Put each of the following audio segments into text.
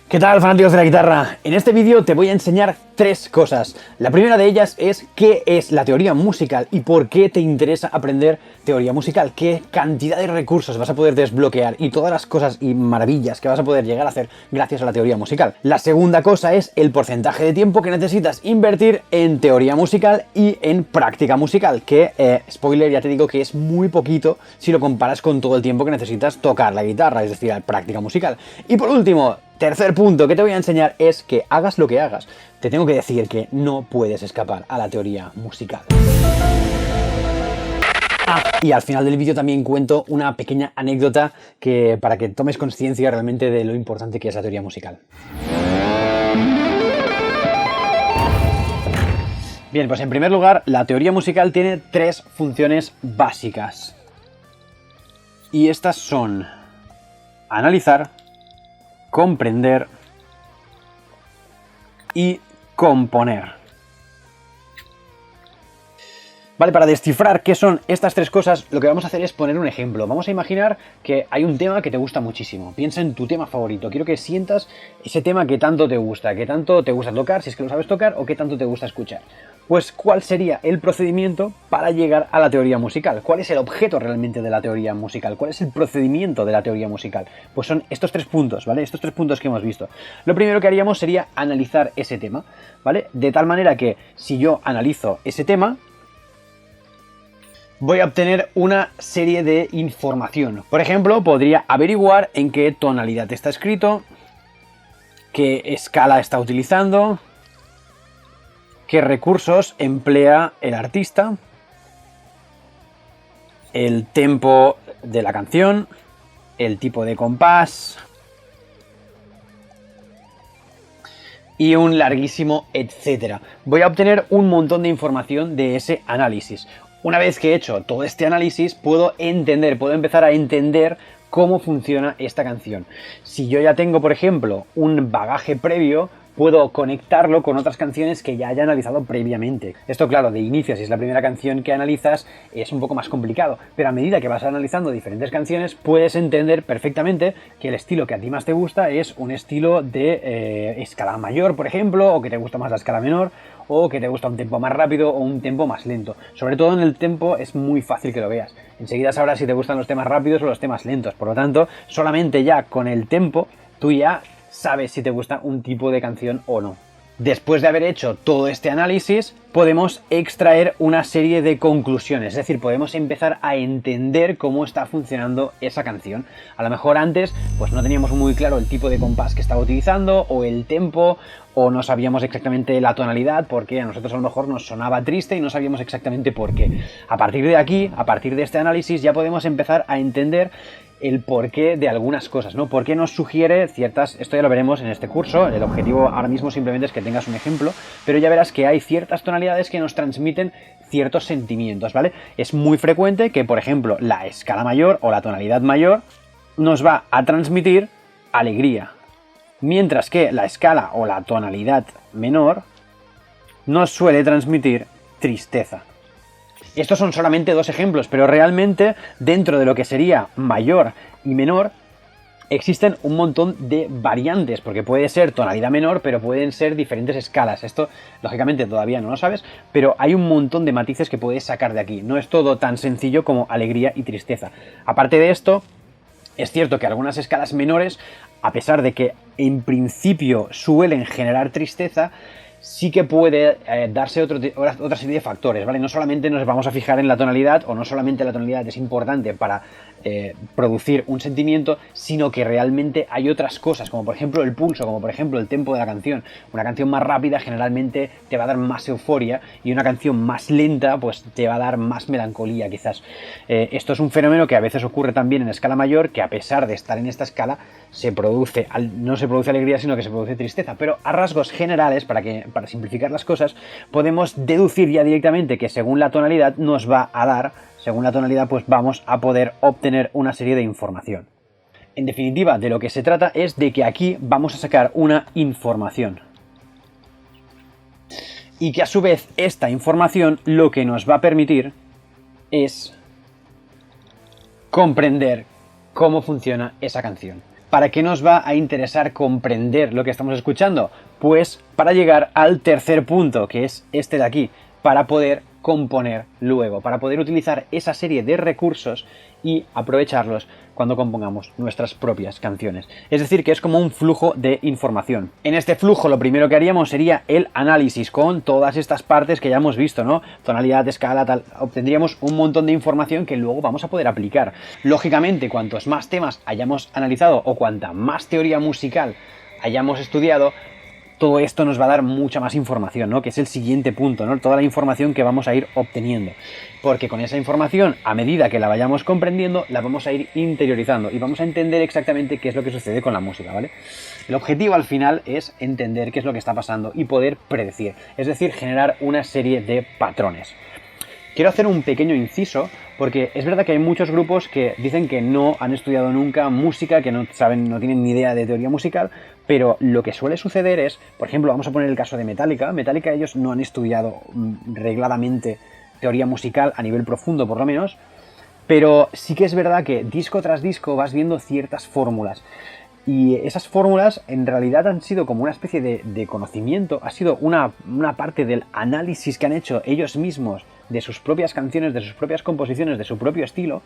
¿Qué tal, fanáticos de la guitarra? En este vídeo te voy a enseñar tres cosas. La primera de ellas es qué es la teoría musical y por qué te interesa aprender teoría musical, qué cantidad de recursos vas a poder desbloquear y todas las cosas y maravillas que vas a poder llegar a hacer gracias a la teoría musical. La segunda cosa es el porcentaje de tiempo que necesitas invertir en teoría musical y en práctica musical, que, spoiler, ya te digo que es muy poquito si lo comparas con todo el tiempo que necesitas tocar la guitarra, es decir, la práctica musical. Y por último, tercer punto que te voy a enseñar es que hagas lo que hagas, te tengo que decir que no puedes escapar a la teoría musical. Y al final del vídeo también cuento una pequeña anécdota para que tomes conciencia realmente de lo importante que es la teoría musical. Bien, pues en primer lugar, la teoría musical tiene tres funciones básicas. Y estas son analizar, comprender y componer. Vale, para descifrar qué son estas tres cosas, lo que vamos a hacer es poner un ejemplo. Vamos a imaginar que hay un tema que te gusta muchísimo. Piensa en tu tema favorito. Quiero que sientas ese tema que tanto te gusta tocar, si es que lo sabes tocar, o que tanto te gusta escuchar. Pues, ¿cuál sería el procedimiento para llegar a la teoría musical? ¿Cuál es el objeto realmente de la teoría musical? ¿Cuál es el procedimiento de la teoría musical? Pues son estos tres puntos, ¿vale? Estos tres puntos que hemos visto. Lo primero que haríamos sería analizar ese tema, ¿vale? De tal manera que si yo analizo ese tema, voy a obtener una serie de información. Por ejemplo, podría averiguar en qué tonalidad está escrito, qué escala está utilizando, qué recursos emplea el artista, el tempo de la canción, el tipo de compás y un larguísimo etcétera. Voy a obtener un montón de información de ese análisis. Una vez que he hecho todo este análisis, puedo empezar a entender cómo funciona esta canción. Si yo ya tengo, por ejemplo, un bagaje previo, puedo conectarlo con otras canciones que ya haya analizado previamente. Esto, claro, de inicio, si es la primera canción que analizas, es un poco más complicado, pero a medida que vas analizando diferentes canciones, puedes entender perfectamente que el estilo que a ti más te gusta es un estilo de escala mayor, por ejemplo, o que te gusta más la escala menor, o que te gusta un tempo más rápido o un tempo más lento. Sobre todo en el tempo es muy fácil que lo veas. Enseguida sabrás si te gustan los temas rápidos o los temas lentos. Por lo tanto, solamente ya con el tempo, tú ya sabes si te gusta un tipo de canción o no. Después de haber hecho todo este análisis, podemos extraer una serie de conclusiones, es decir, podemos empezar a entender cómo está funcionando esa canción. A lo mejor antes pues no teníamos muy claro el tipo de compás que estaba utilizando, o el tempo, o no sabíamos exactamente la tonalidad, porque a nosotros a lo mejor nos sonaba triste y no sabíamos exactamente por qué. A partir de aquí, a partir de este análisis, ya podemos empezar a entender el porqué de algunas cosas, ¿no? ¿Por qué nos sugiere ciertas...? Esto ya lo veremos en este curso, el objetivo ahora mismo simplemente es que tengas un ejemplo, pero ya verás que hay ciertas tonalidades que nos transmiten ciertos sentimientos, ¿vale? Es muy frecuente que, por ejemplo, la escala mayor o la tonalidad mayor nos va a transmitir alegría, mientras que la escala o la tonalidad menor nos suele transmitir tristeza. Estos son solamente dos ejemplos, pero realmente dentro de lo que sería mayor y menor existen un montón de variantes, porque puede ser tonalidad menor, pero pueden ser diferentes escalas. Esto, lógicamente, todavía no lo sabes, pero hay un montón de matices que puedes sacar de aquí. No es todo tan sencillo como alegría y tristeza. Aparte de esto, es cierto que algunas escalas menores, a pesar de que en principio suelen generar tristeza, sí que puede darse otra serie de factores, ¿vale? No solamente nos vamos a fijar en la tonalidad, o no solamente la tonalidad es importante para producir un sentimiento, sino que realmente hay otras cosas, como por ejemplo el pulso, como por ejemplo el tempo de la canción. Una canción más rápida generalmente te va a dar más euforia, y una canción más lenta pues te va a dar más melancolía quizás. Esto es un fenómeno que a veces ocurre también en escala mayor, que a pesar de estar en esta escala no se produce alegría, sino que se produce tristeza. Pero a rasgos generales, para simplificar las cosas, podemos deducir ya directamente que según la tonalidad nos va a dar, según la tonalidad pues vamos a poder obtener una serie de información. En definitiva, de lo que se trata es de que aquí vamos a sacar una información. Y que a su vez esta información lo que nos va a permitir es comprender cómo funciona esa canción. ¿Para qué nos va a interesar comprender lo que estamos escuchando? Pues para llegar al tercer punto, que es este de aquí, para poder componer luego, para poder utilizar esa serie de recursos y aprovecharlos cuando compongamos nuestras propias canciones. Es decir, que es como un flujo de información. En este flujo lo primero que haríamos sería el análisis con todas estas partes que ya hemos visto, ¿no? Tonalidad, escala, tal. Obtendríamos un montón de información que luego vamos a poder aplicar. Lógicamente, cuantos más temas hayamos analizado o cuanta más teoría musical hayamos estudiado, todo esto nos va a dar mucha más información, ¿no? Que es el siguiente punto, ¿no? Toda la información que vamos a ir obteniendo. Porque con esa información, a medida que la vayamos comprendiendo, la vamos a ir interiorizando y vamos a entender exactamente qué es lo que sucede con la música, ¿vale? El objetivo al final es entender qué es lo que está pasando y poder predecir, es decir, generar una serie de patrones. Quiero hacer un pequeño inciso porque es verdad que hay muchos grupos que dicen que no han estudiado nunca música, que no saben, no tienen ni idea de teoría musical, pero lo que suele suceder es, por ejemplo, vamos a poner el caso de Metallica. Metallica, ellos no han estudiado regladamente teoría musical a nivel profundo, por lo menos, pero sí que es verdad que disco tras disco vas viendo ciertas fórmulas. Y esas fórmulas en realidad han sido como una especie de conocimiento, ha sido una parte del análisis que han hecho ellos mismos de sus propias canciones, de sus propias composiciones, de su propio estilo,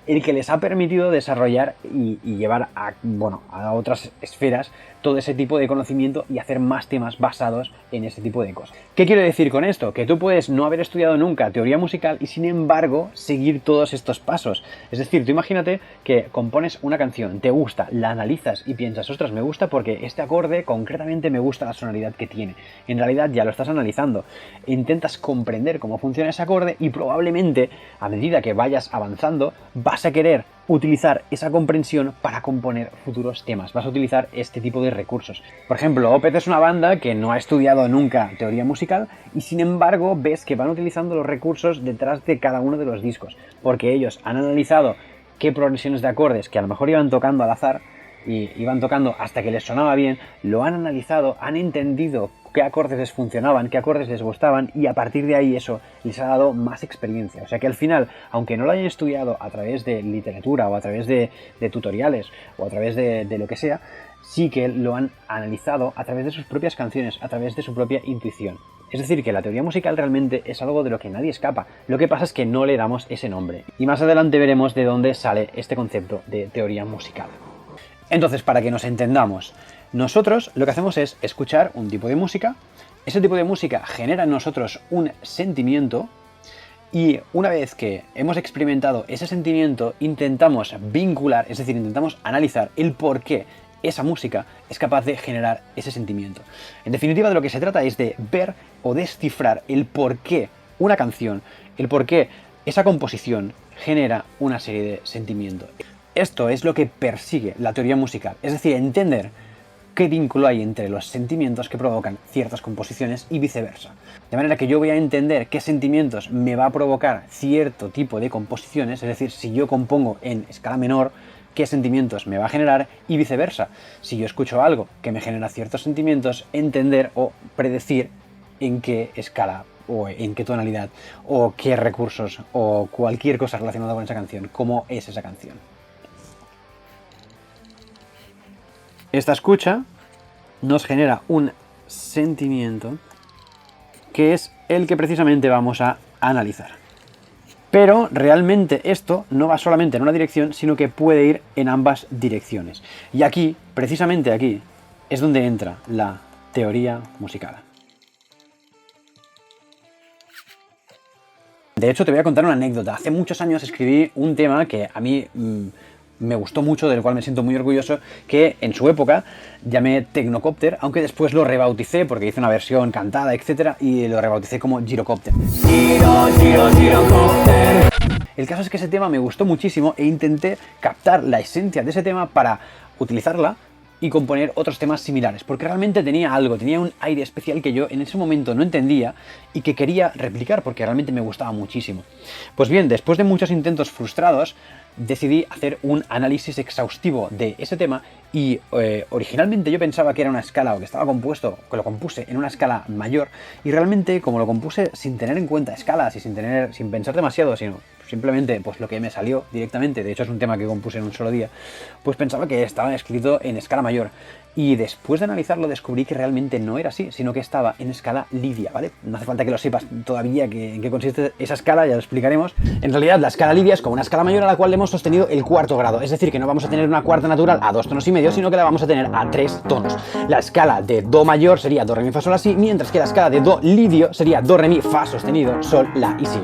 el que les ha permitido desarrollar y llevar a otras esferas todo ese tipo de conocimiento y hacer más temas basados en ese tipo de cosas. ¿Qué quiero decir con esto? Que tú puedes no haber estudiado nunca teoría musical y sin embargo seguir todos estos pasos. Es decir, tú imagínate que compones una canción, te gusta, la analizas y piensas, ostras, me gusta porque este acorde concretamente me gusta la sonoridad que tiene. En realidad ya lo estás analizando. Intentas comprender cómo funciona ese acorde y probablemente a medida que vayas avanzando vas a querer utilizar esa comprensión para componer futuros temas. Vas a utilizar este tipo de recursos. Por ejemplo, Opeth es una banda que no ha estudiado nunca teoría musical y sin embargo ves que van utilizando los recursos detrás de cada uno de los discos, porque ellos han analizado qué progresiones de acordes que a lo mejor iban tocando al azar y iban tocando hasta que les sonaba bien, lo han analizado, han entendido qué acordes les funcionaban, qué acordes les gustaban y a partir de ahí eso les ha dado más experiencia. O sea que al final, aunque no lo hayan estudiado a través de literatura o a través de tutoriales o a través de lo que sea, sí que lo han analizado a través de sus propias canciones, a través de su propia intuición. Es decir, que la teoría musical realmente es algo de lo que nadie escapa. Lo que pasa es que no le damos ese nombre. Y más adelante veremos de dónde sale este concepto de teoría musical. Entonces, para que nos entendamos, nosotros lo que hacemos es escuchar un tipo de música, ese tipo de música genera en nosotros un sentimiento y una vez que hemos experimentado ese sentimiento intentamos vincular, es decir, intentamos analizar el por qué esa música es capaz de generar ese sentimiento. En definitiva, de lo que se trata es de ver o descifrar el por qué una canción, el por qué esa composición genera una serie de sentimientos. Esto es lo que persigue la teoría musical, es decir, entender qué vínculo hay entre los sentimientos que provocan ciertas composiciones y viceversa. De manera que yo voy a entender qué sentimientos me va a provocar cierto tipo de composiciones, es decir, si yo compongo en escala menor, qué sentimientos me va a generar y viceversa. Si yo escucho algo que me genera ciertos sentimientos, entender o predecir en qué escala o en qué tonalidad o qué recursos o cualquier cosa relacionada con esa canción, cómo es esa canción. Esta escucha nos genera un sentimiento que es el que precisamente vamos a analizar. Pero realmente esto no va solamente en una dirección, sino que puede ir en ambas direcciones. Y aquí, precisamente aquí, es donde entra la teoría musical. De hecho, te voy a contar una anécdota. Hace muchos años escribí un tema que a mí me gustó mucho, del cual me siento muy orgulloso, que en su época llamé Technocopter, aunque después lo rebauticé porque hice una versión cantada, etc. y lo rebauticé como Gyrocopter. Gyrocopter. El caso es que ese tema me gustó muchísimo e intenté captar la esencia de ese tema para utilizarla y componer otros temas similares, porque realmente tenía algo, tenía un aire especial que yo en ese momento no entendía y que quería replicar porque realmente me gustaba muchísimo. Pues bien, después de muchos intentos frustrados, decidí hacer un análisis exhaustivo de ese tema y originalmente yo pensaba que era una escala o que estaba compuesto, que lo compuse en una escala mayor y realmente como lo compuse sin tener en cuenta escalas y sin pensar demasiado, sino simplemente pues lo que me salió directamente, de hecho es un tema que compuse en un solo día, pues pensaba que estaba escrito en escala mayor. Y después de analizarlo descubrí que realmente no era así, sino que estaba en escala lidia, ¿vale? No hace falta que lo sepas todavía en qué consiste esa escala, ya lo explicaremos. En realidad la escala lidia es como una escala mayor a la cual le hemos sostenido el cuarto grado, es decir, que no vamos a tener una cuarta natural a 2 tonos y medio, sino que la vamos a tener a 3 tonos. La escala de do mayor sería do, re, mi, fa, sol, la, si, mientras que la escala de do lidio sería do, re, mi, fa sostenido, sol, la y si.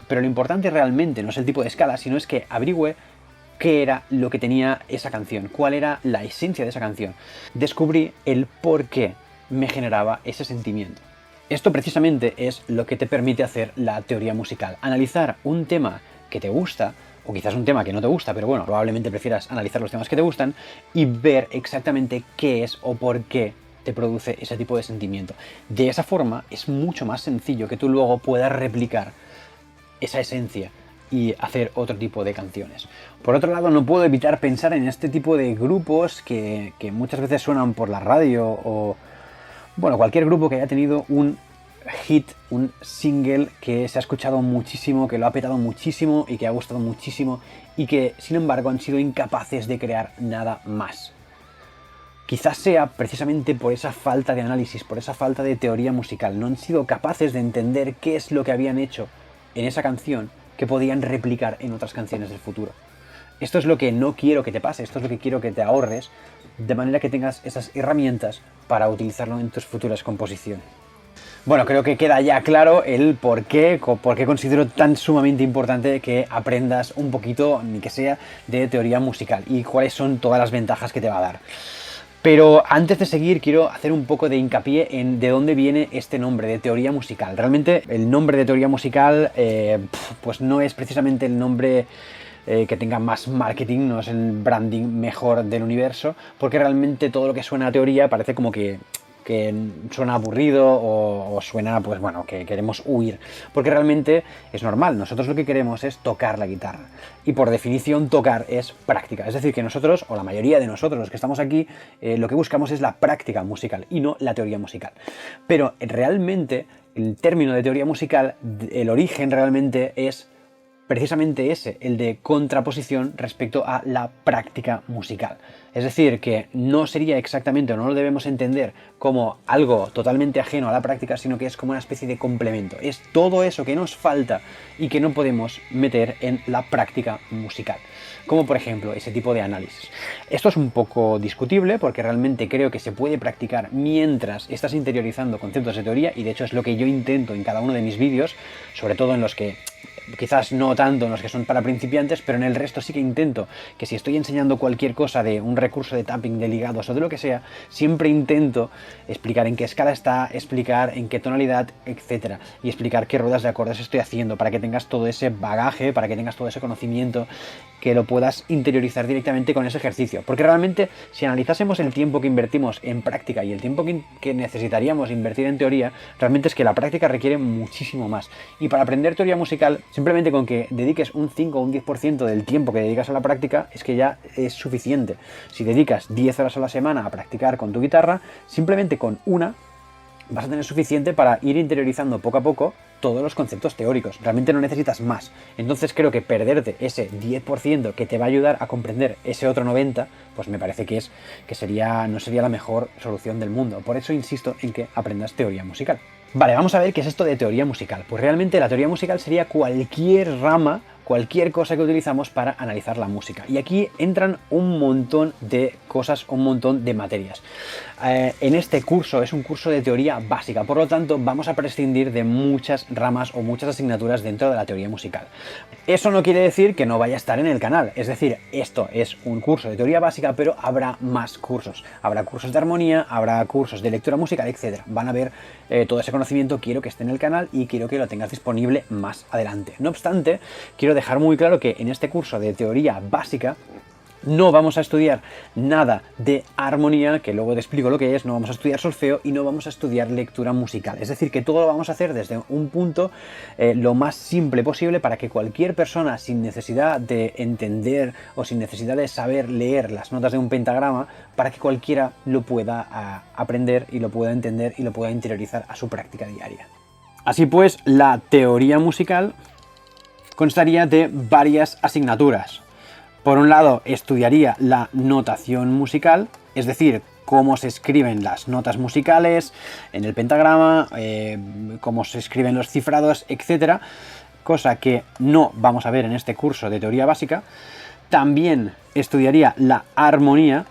Pero lo importante realmente no es el tipo de escala, sino es que averigüe qué era lo que tenía esa canción, cuál era la esencia de esa canción. Descubrí el por qué me generaba ese sentimiento. Esto precisamente es lo que te permite hacer la teoría musical. Analizar un tema que te gusta, o quizás un tema que no te gusta, pero bueno, probablemente prefieras analizar los temas que te gustan y ver exactamente qué es o por qué te produce ese tipo de sentimiento. De esa forma es mucho más sencillo que tú luego puedas replicar esa esencia y hacer otro tipo de canciones. Por otro lado, no puedo evitar pensar en este tipo de grupos que muchas veces suenan por la radio o, bueno, cualquier grupo que haya tenido un hit, un single que se ha escuchado muchísimo, que lo ha petado muchísimo y que ha gustado muchísimo y que, sin embargo, han sido incapaces de crear nada más. Quizás sea precisamente por esa falta de análisis, por esa falta de teoría musical. No han sido capaces de entender qué es lo que habían hecho en esa canción que podían replicar en otras canciones del futuro. Esto es lo que no quiero que te pase, esto es lo que quiero que te ahorres, de manera que tengas esas herramientas para utilizarlo en tus futuras composiciones. Bueno, creo que queda ya claro el por qué considero tan sumamente importante que aprendas un poquito, ni que sea, de teoría musical y cuáles son todas las ventajas que te va a dar. Pero antes de seguir quiero hacer un poco de hincapié en de dónde viene este nombre de teoría musical. Realmente el nombre de teoría musical pues no es precisamente el nombre que tenga más marketing, no es el branding mejor del universo, porque realmente todo lo que suena a teoría parece como que suena aburrido o suena, pues bueno, que queremos huir. Porque realmente es normal, nosotros lo que queremos es tocar la guitarra. Y por definición tocar es práctica. Es decir, que nosotros, o la mayoría de nosotros, los que estamos aquí, lo que buscamos es la práctica musical y no la teoría musical. Pero realmente el término de teoría musical, el origen realmente es precisamente ese, el de contraposición respecto a la práctica musical. Es decir, que no sería exactamente, o no lo debemos entender como algo totalmente ajeno a la práctica, sino que es como una especie de complemento. Es todo eso que nos falta y que no podemos meter en la práctica musical. Como por ejemplo ese tipo de análisis. Esto es un poco discutible porque realmente creo que se puede practicar mientras estás interiorizando conceptos de teoría, y de hecho es lo que yo intento en cada uno de mis vídeos, sobre todo en los que quizás no tanto en los que son para principiantes, pero en el resto sí que intento que si estoy enseñando cualquier cosa de un recurso de tapping, de ligados o de lo que sea, siempre intento explicar en qué escala está, explicar en qué tonalidad, etcétera, y explicar qué ruedas de acordes estoy haciendo para que tengas todo ese bagaje, para que tengas todo ese conocimiento, que lo puedas interiorizar directamente con ese ejercicio. Porque realmente si analizásemos el tiempo que invertimos en práctica y el tiempo que necesitaríamos invertir en teoría, realmente es que la práctica requiere muchísimo más. Y para aprender teoría musical, simplemente con que dediques un 5 o un 10% del tiempo que dedicas a la práctica, es que ya es suficiente. Si dedicas 10 horas a la semana a practicar con tu guitarra, simplemente con una vas a tener suficiente para ir interiorizando poco a poco todos los conceptos teóricos. Realmente no necesitas más. Entonces creo que perderte ese 10% que te va a ayudar a comprender ese otro 90%, pues me parece que no sería la mejor solución del mundo. Por eso insisto en que aprendas teoría musical. Vale, vamos a ver qué es esto de teoría musical. Pues realmente la teoría musical sería cualquier rama, cualquier cosa que utilizamos para analizar la música. Y aquí entran un montón de cosas, un montón de materias. En este curso es un curso de teoría básica, por lo tanto vamos a prescindir de muchas ramas o muchas asignaturas dentro de la teoría musical. Eso no quiere decir que no vaya a estar en el canal, es decir, esto es un curso de teoría básica, pero habrá más cursos. Habrá cursos de armonía, habrá cursos de lectura musical, etc. Van a ver todo ese conocimiento, quiero que esté en el canal y quiero que lo tengas disponible más adelante. No obstante, quiero dejar muy claro que en este curso de teoría básica no vamos a estudiar nada de armonía, que luego te explico lo que es, no vamos a estudiar solfeo y no vamos a estudiar lectura musical. Es decir, que todo lo vamos a hacer desde un punto lo más simple posible para que cualquier persona sin necesidad de entender o sin necesidad de saber leer las notas de un pentagrama, para que cualquiera lo pueda aprender y lo pueda entender y lo pueda interiorizar a su práctica diaria. Así pues, la teoría musical constaría de varias asignaturas. Por un lado, estudiaría la notación musical, es decir, cómo se escriben las notas musicales en el pentagrama, cómo se escriben los cifrados, etc. Cosa que no vamos a ver en este curso de teoría básica. También estudiaría la armonía,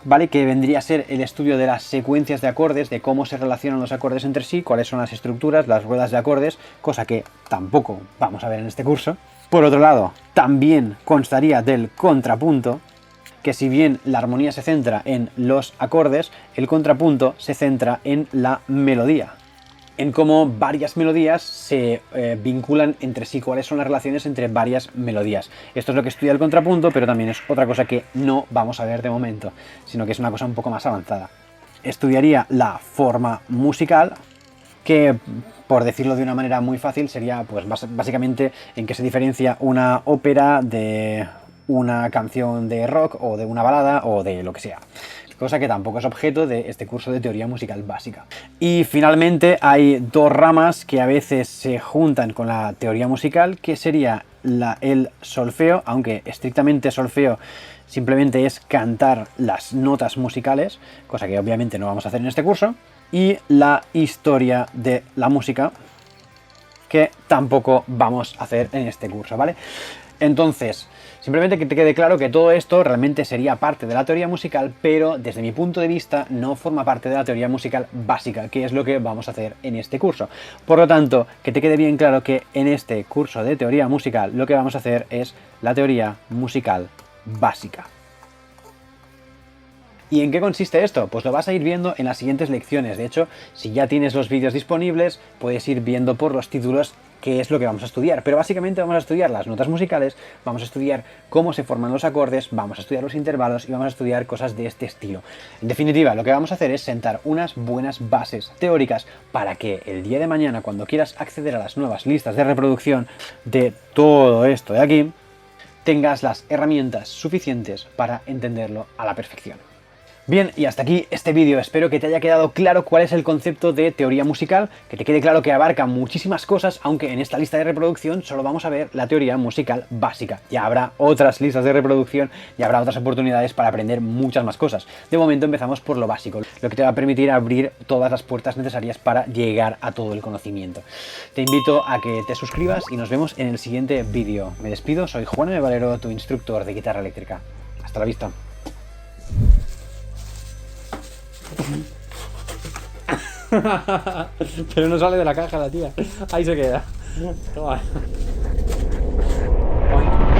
¿vale? Que vendría a ser el estudio de las secuencias de acordes, de cómo se relacionan los acordes entre sí, cuáles son las estructuras, las ruedas de acordes, cosa que tampoco vamos a ver en este curso. Por otro lado, también constaría del contrapunto, que si bien la armonía se centra en los acordes, el contrapunto se centra en la melodía, en cómo varias melodías se vinculan entre sí, cuáles son las relaciones entre varias melodías. Esto es lo que estudia el contrapunto, pero también es otra cosa que no vamos a ver de momento, sino que es una cosa un poco más avanzada. Estudiaría la forma musical, que por decirlo de una manera muy fácil sería pues básicamente en qué se diferencia una ópera de una canción de rock o de una balada o de lo que sea. Cosa que tampoco es objeto de este curso de teoría musical básica. Y finalmente hay dos ramas que a veces se juntan con la teoría musical, que sería el solfeo, aunque estrictamente solfeo simplemente es cantar las notas musicales, cosa que obviamente no vamos a hacer en este curso, y la historia de la música, que tampoco vamos a hacer en este curso, ¿vale? Entonces, simplemente que te quede claro que todo esto realmente sería parte de la teoría musical, pero desde mi punto de vista no forma parte de la teoría musical básica, que es lo que vamos a hacer en este curso. Por lo tanto, que te quede bien claro que en este curso de teoría musical lo que vamos a hacer es la teoría musical básica. ¿Y en qué consiste esto? Pues lo vas a ir viendo en las siguientes lecciones. De hecho, si ya tienes los vídeos disponibles, puedes ir viendo por los títulos qué es lo que vamos a estudiar. Pero básicamente vamos a estudiar las notas musicales, vamos a estudiar cómo se forman los acordes, vamos a estudiar los intervalos y vamos a estudiar cosas de este estilo. En definitiva, lo que vamos a hacer es sentar unas buenas bases teóricas para que el día de mañana, cuando quieras acceder a las nuevas listas de reproducción de todo esto de aquí, tengas las herramientas suficientes para entenderlo a la perfección. Bien, y hasta aquí este vídeo. Espero que te haya quedado claro cuál es el concepto de teoría musical, que te quede claro que abarca muchísimas cosas, aunque en esta lista de reproducción solo vamos a ver la teoría musical básica. Ya habrá otras listas de reproducción y habrá otras oportunidades para aprender muchas más cosas. De momento empezamos por lo básico, lo que te va a permitir abrir todas las puertas necesarias para llegar a todo el conocimiento. Te invito a que te suscribas y nos vemos en el siguiente vídeo. Me despido, soy Juan M. Valero, tu instructor de guitarra eléctrica. Hasta la vista. Pero no sale de la caja la tía. Ahí se queda. Toma.